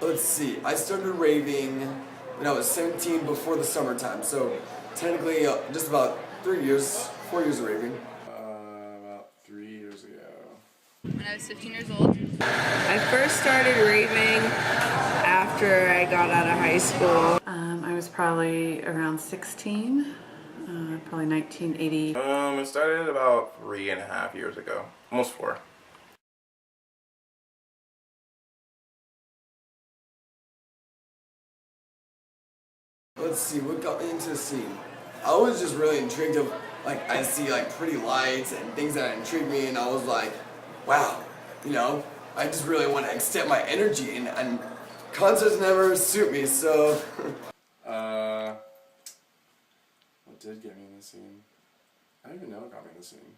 Let's see, I started raving when I was 17 before the summertime, so technically just about 4 years of raving. About 3 years ago. When I was 15 years old. I first started raving after I got out of high school. I was probably around 16, probably 1980. It started about 3.5 years ago, almost 4. Let's see, what got me into the scene? I was just really intrigued of, like, I see like pretty lights and things that intrigued me, and I was like, wow, you know, I just really want to extend my energy, and concerts never suit me, so. What did get me in the scene? I don't even know what got me in the scene.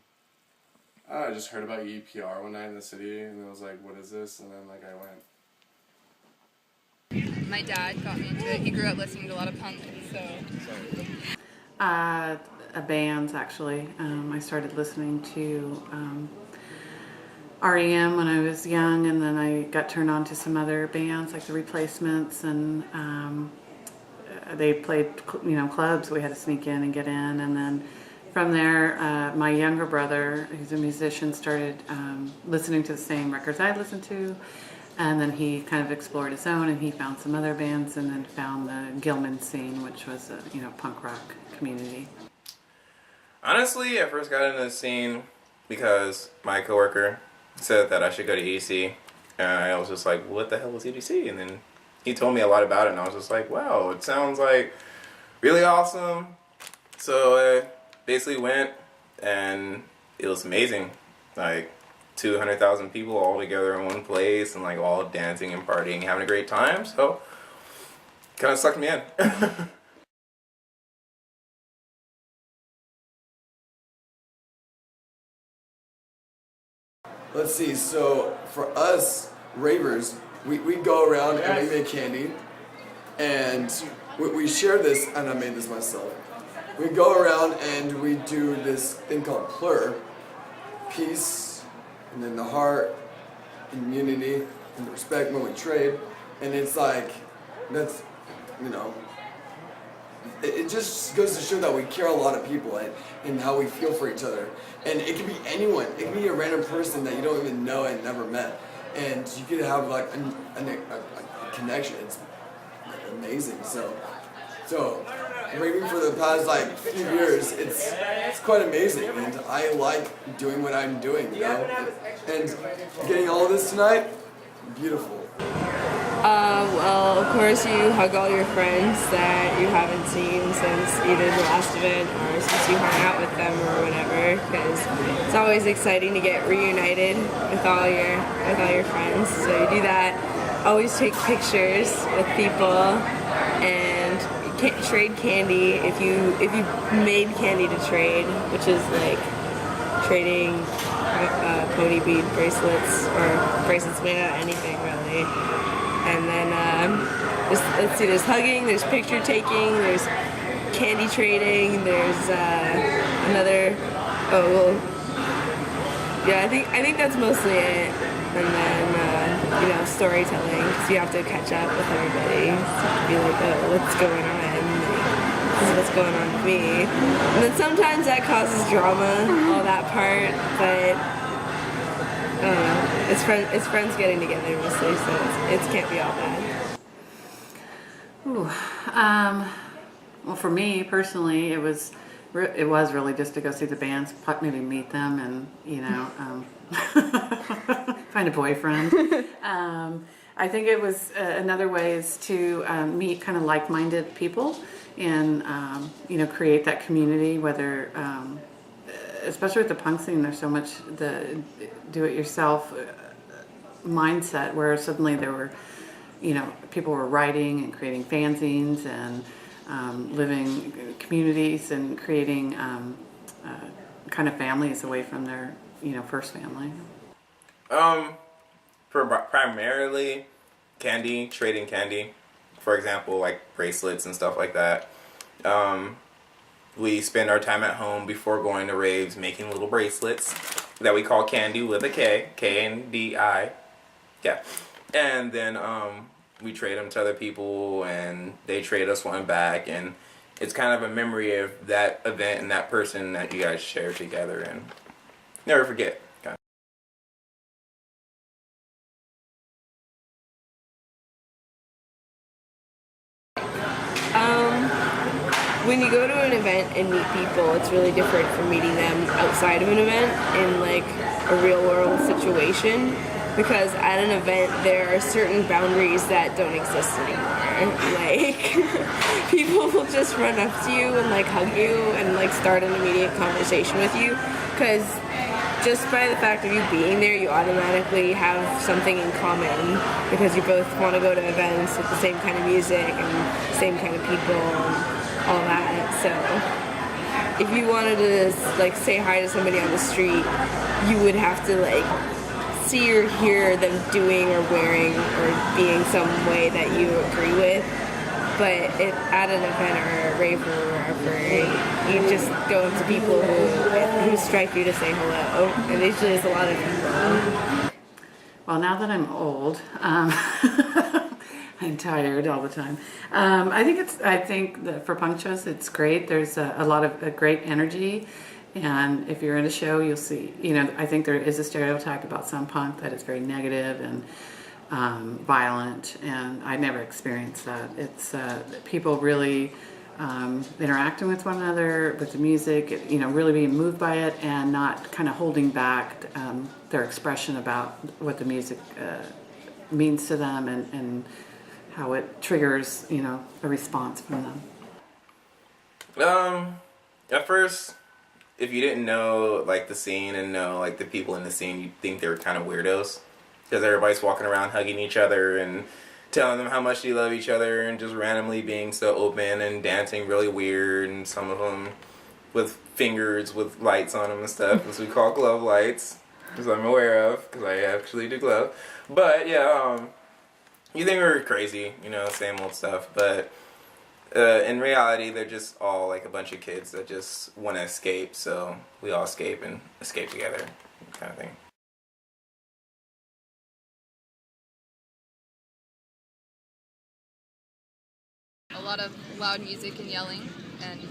I just heard about EPR one night in the city, and I was like, what is this? And then, like, I went. My dad got me into it. He grew up listening to a lot of punk, so. Bands, actually. I started listening to REM when I was young, and then I got turned on to some other bands like the Replacements, and they played, you know, clubs. We had to sneak in and get in, and then from there, my younger brother, who's a musician, started listening to the same records I listened to, and then he kind of explored his own, and he found some other bands, and then found the Gilman scene, which was a, you know, punk rock community. Honestly, I first got into the scene because my coworker said that I should go to EDC, and I was just like, what the hell is EDC? And then he told me a lot about it, and I was just like, wow, it sounds like really awesome. So I basically went, and it was amazing. Like 200,000 people all together in one place, and like all dancing and partying, having a great time. So kind of sucked me in. Let's see, so for us ravers, we go around and we make candy, and we share this, and I made this myself. We go around and we do this thing called plur, peace, and then the heart, and unity, and the respect when we trade, and it's like, that's, you know, it just goes to show that we care a lot of people, and how we feel for each other. And it can be anyone. It can be a random person that you don't even know and never met. And you could have like a connection. It's amazing. So raving for the past like few years, it's quite amazing. And I like doing what I'm doing, you know? And getting all of this tonight, beautiful. Well, of course you hug all your friends that you haven't seen since either the last event or since you hung out with them or whatever, because it's always exciting to get reunited with all your friends. So you do that. Always take pictures with people, and you can't trade candy if you made candy to trade, which is like trading pony bead bracelets or bracelets made out of anything really. And then, let's see, there's hugging, there's picture taking, there's candy trading, there's another, yeah, I think that's mostly it. And then, you know, storytelling, because you have to catch up with everybody. So be like, oh, what's going on? This is what's going on with me. And then sometimes that causes drama, all that part, but I don't know. It's friends getting together mostly, so it can't be all bad. Ooh, well, for me personally, it was really just to go see the bands, maybe meet them, and you know, find a boyfriend. I think it was another way is to meet kind of like-minded people, and you know, create that community. Whether especially with the punk scene, there's so much the do-it-yourself mindset where suddenly there were, you know, people were writing and creating fanzines and living communities and creating kind of families away from their, you know, first family. Primarily candy, trading candy. For example, like bracelets and stuff like that. We spend our time at home before going to raves making little bracelets that we call candy with a K, K-N-D-I. Yeah. And then we trade them to other people, and they trade us one back, and it's kind of a memory of that event and that person that you guys share together, and never forget. When you go to an event and meet people, it's really different from meeting them outside of an event in like a real world situation, because at an event there are certain boundaries that don't exist anymore. Like people will just run up to you and like hug you and like start an immediate conversation with you, because just by the fact of you being there, you automatically have something in common, because you both want to go to events with the same kind of music and same kind of people and all that. So if you wanted to like say hi to somebody on the street, you would have to like see or hear them doing or wearing or being some way that you agree with. But at an event or a rave or wherever, you just go up to people who strike you to say hello, and usually it's a lot of people. Well, now that I'm old, I'm tired all the time. I think that for punk shows, it's great. There's a lot of great energy, and if you're in a show, you'll see. I think there is a stereotype about some punk that is very negative and violent, and I never experienced that. It's people really interacting with one another, with the music, really being moved by it, and not kind of holding back their expression about what the music means to them, and how it triggers, a response from them. At first, if you didn't know like the scene and know like the people in the scene, you'd think they were kind of weirdos, because everybody's walking around hugging each other and telling them how much they love each other, and just randomly being so open and dancing really weird, and some of them with fingers with lights on them and stuff, as we call glove lights, as I'm aware of, because I actually do glove. But yeah, you think we're crazy, same old stuff, but in reality, they're just all like a bunch of kids that just want to escape, so we all escape and escape together, kind of thing. A lot of loud music and yelling and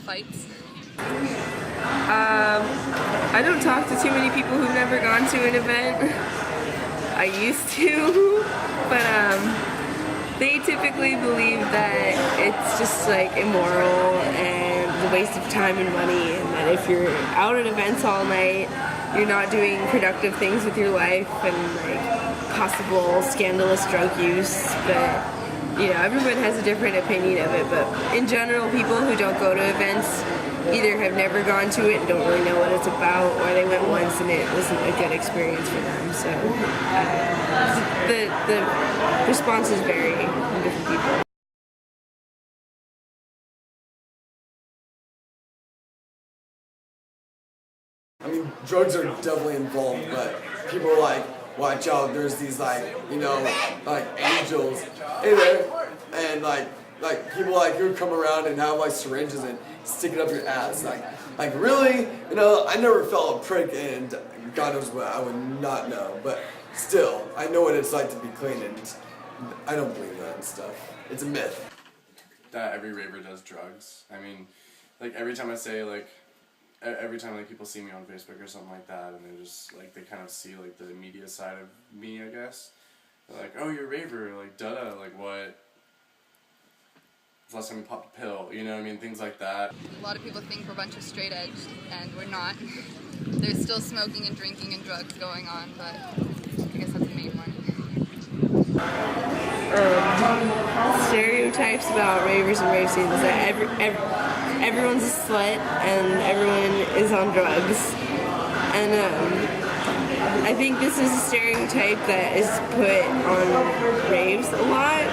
fights. I don't talk to too many people who've never gone to an event. I used to, but they typically believe that it's just like immoral and a waste of time and money, and that if you're out at events all night, you're not doing productive things with your life, and like possible scandalous drug use. But everyone has a different opinion of it. But in general, people who don't go to events either have never gone to it and don't really know what it's about, or they went once and it wasn't a good experience for them. So the responses vary from different people. I mean, drugs are definitely involved, but people are like, watch out, there's these like angels in there, and like people like who come around and have like syringes and stick it up your ass, like really, I never felt a prick, and God knows what, I would not know, but still, I know what it's like to be clean, and I don't believe that stuff. It's a myth. That every raver does drugs. I mean, like every time I say every time like people see me on Facebook or something like that, and they just like they kind of see like the media side of me, I guess. They're like, oh, you're a raver, like duh, like what? The last time you popped a pill, things like that. A lot of people think we're a bunch of straight edge, and we're not. There's still smoking and drinking and drugs going on, but I guess that's the main one. Stereotypes about ravers and rave scenes is that everyone's a slut and everyone is on drugs, and I think this is a stereotype that is put on raves a lot,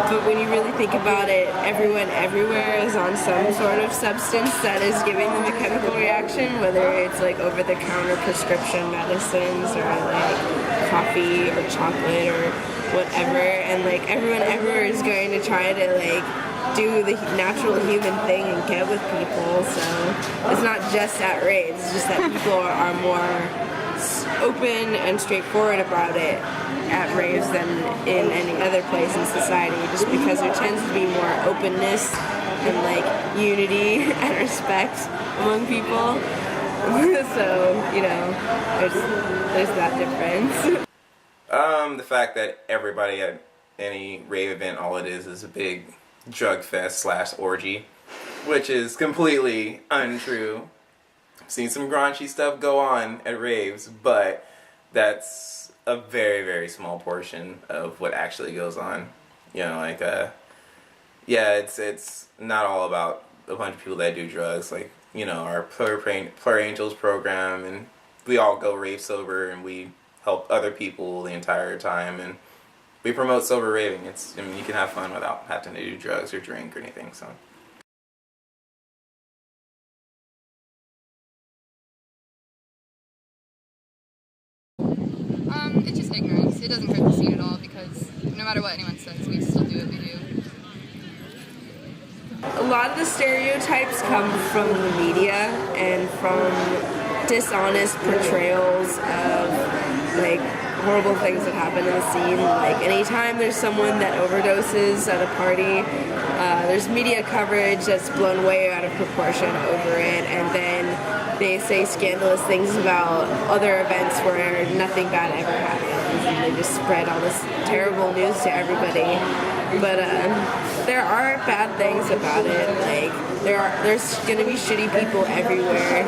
but when you really think about it, everyone everywhere is on some sort of substance that is giving them a chemical reaction, whether it's like over-the-counter prescription medicines or like coffee or chocolate or whatever, and like everyone everywhere is going to try to like do the natural human thing and get with people, so it's not just at raves, it's just that people are more open and straightforward about it at raves than in any other place in society, just because there tends to be more openness and like unity and respect among people. So, you know, there's that difference. The fact that everybody at any rave event, all it is a big drug fest / orgy, which is completely untrue. I've seen some graunchy stuff go on at raves, but that's a very, very small portion of what actually goes on. You know, like, yeah, it's not all about a bunch of people that do drugs. Like, you know, our Plur Angels program, and we all go rave sober, and we help other people the entire time, and we promote sober raving. I mean, you can have fun without having to do drugs or drink or anything, so. It's just ignorance. It doesn't hurt the scene at all because no matter what anyone says, we still do what we do. A lot of the stereotypes come from the media and from dishonest portrayals of like horrible things that happen in the scene. Like anytime there's someone that overdoses at a party, there's media coverage that's blown way out of proportion over it, and then they say scandalous things about other events where nothing bad ever happens, and they just spread all this terrible news to everybody. But there are bad things about it. Like there's gonna be shitty people everywhere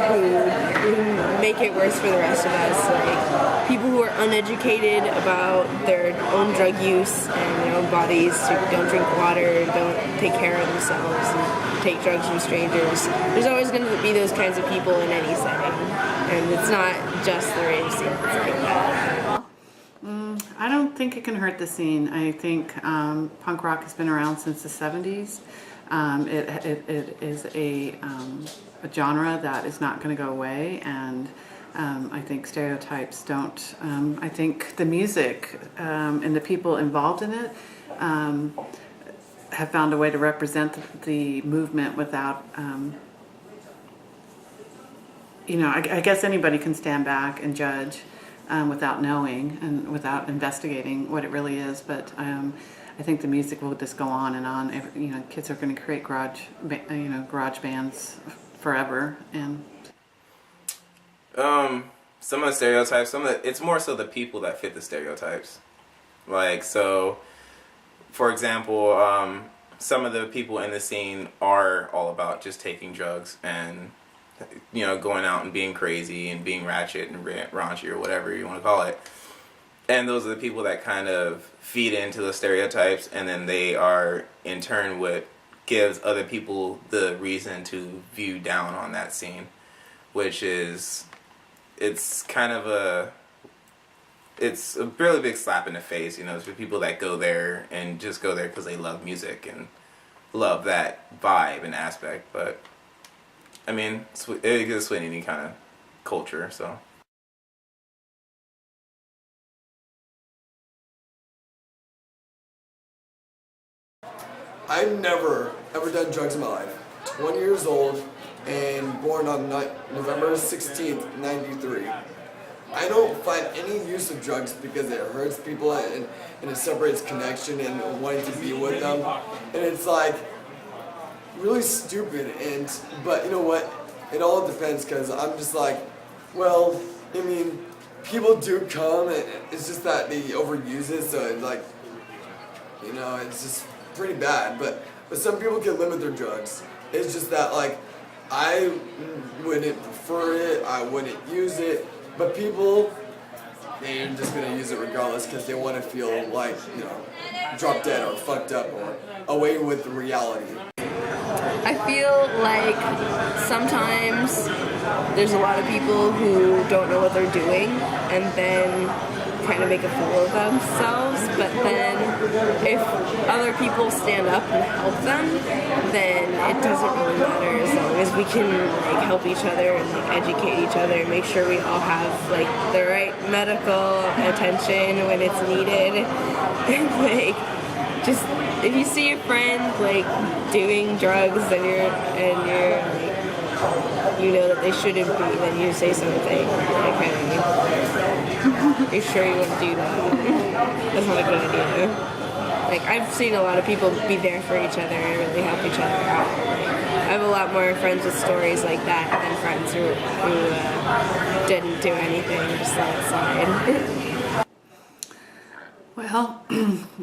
who make it worse for the rest of us. Like people who are uneducated about their own drug use and their own bodies, who don't drink water, don't take care of themselves, and take drugs from strangers. There's always going to be those kinds of people in any setting, and it's not just the rave scene. It's like that. I don't think it can hurt the scene. I think punk rock has been around since the 70s. It is a genre that is not going to go away, and I think stereotypes don't. I think the music and the people involved in it have found a way to represent the movement without, you know, I guess anybody can stand back and judge without knowing and without investigating what it really is, but I think the music will just go on and on. You know, kids are going to create garage bands forever, and some of the stereotypes, it's more so the people that fit the stereotypes. Like, so, for example, some of the people in the scene are all about just taking drugs and, you know, going out and being crazy and being ratchet and raunchy or whatever you want to call it. And those are the people that kind of feed into the stereotypes, and then they are, in turn, what gives other people the reason to view down on that scene, which is, it's a really big slap in the face, you know, for people that go there and just go there because they love music and love that vibe and aspect. But, I mean, it exists with any kind of culture, so. I've never ever done drugs in my life. 20 years old and born on November 16th, 93. I don't find any use of drugs because it hurts people and it separates connection and wanting to be with them. And it's like really stupid. But you know what? It all depends, because I'm just like, well, I mean, people do come, and it's just that they overuse it, so it's like, you know, it's just pretty bad. But some people can limit their drugs. It's just that, like, I wouldn't prefer it, I wouldn't use it, but people, they're just gonna use it regardless because they want to feel like, you know, drop dead or fucked up or away with reality. I feel like sometimes there's a lot of people who don't know what they're doing and then kind of make a fool of themselves, but then if other people stand up and help them, then it doesn't really matter, as long as we can like help each other and like educate each other and make sure we all have like the right medical attention when it's needed. And like, just if you see a friend like doing drugs and you're like you know that they shouldn't be, then you say something. Like, hey, are you sure you want to do that? That's not a good idea. Like, I've seen a lot of people be there for each other and really help each other out. Like, I have a lot more friends with stories like that than friends who didn't do anything, just let it slide. Well,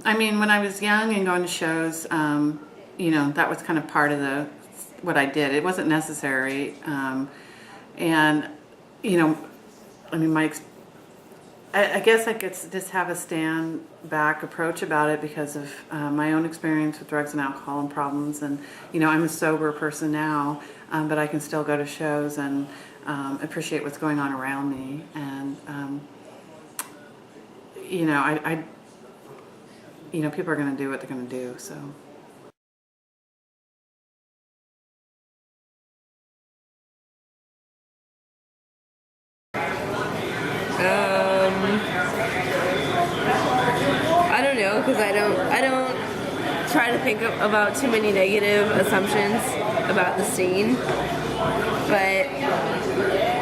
I mean, when I was young and going to shows, you know, that was kind of part of what I did. It wasn't necessary, and you know, I mean, I guess I could just have a stand back approach about it because of my own experience with drugs and alcohol and problems. And you know, I'm a sober person now, but I can still go to shows and appreciate what's going on around me. And you know, you know, people are going to do what they're going to do. So. I don't know, because I don't try to think about too many negative assumptions about the scene. But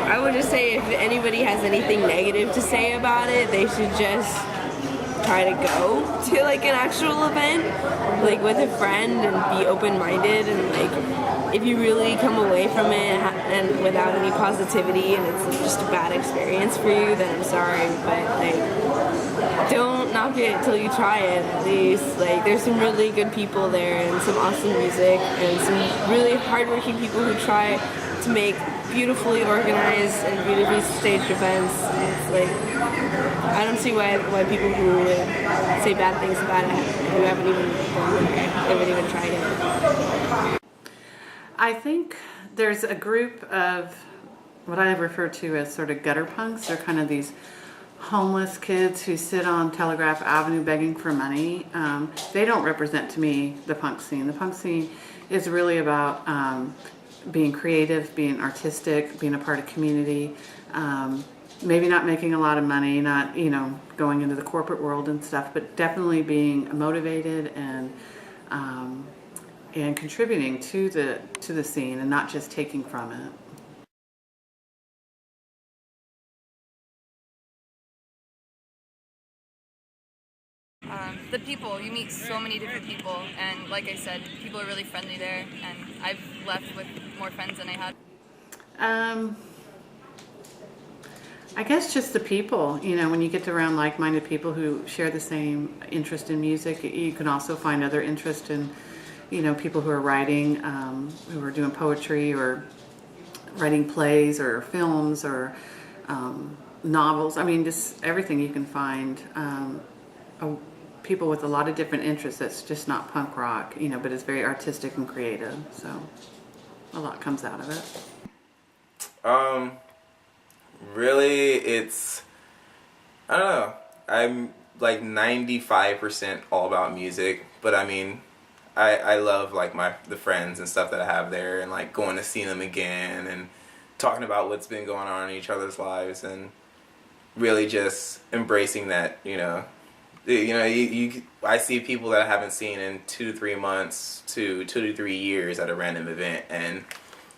I would just say if anybody has anything negative to say about it, they should just try to go to like an actual event, like with a friend, and be open-minded. And like, if you really come away from it and without any positivity and it's just a bad experience for you, then I'm sorry, but like, don't knock it till you try it at least. Like, there's some really good people there and some awesome music and some really hardworking people who try to make beautifully organized and beautifully staged events. It's like, I don't see why people who would say bad things about it who haven't even tried it. I think there's a group of what I refer to as sort of gutter punks. They're kind of these homeless kids who sit on Telegraph Avenue begging for money. They don't represent to me the punk scene. The punk scene is really about being creative, being artistic, being a part of community, maybe not making a lot of money, not, you know, going into the corporate world and stuff, but definitely being motivated and contributing to the scene and not just taking from it. The people, you meet so many different people, and like I said, people are really friendly there, and I've left with more friends than I had. I guess just the people, you know, when you get around like-minded people who share the same interest in music, you can also find other interest in, you know, people who are writing, who are doing poetry or writing plays or films or novels. I mean, just everything you can find. People with a lot of different interests that's just not punk rock, you know, but it's very artistic and creative, so a lot comes out of it. Really, it's, I don't know, I'm like 95% all about music, but I mean, I love like the friends and stuff that I have there, and like going to see them again and talking about what's been going on in each other's lives, and really just embracing that, you know, I see people that I haven't seen in 2 to 3 months to 2 to 3 years at a random event, and it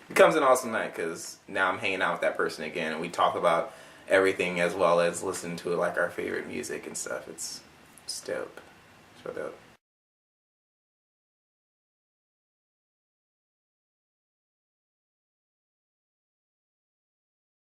becomes an awesome night because now I'm hanging out with that person again, and we talk about everything as well as listen to like our favorite music and stuff. It's dope. It's so dope.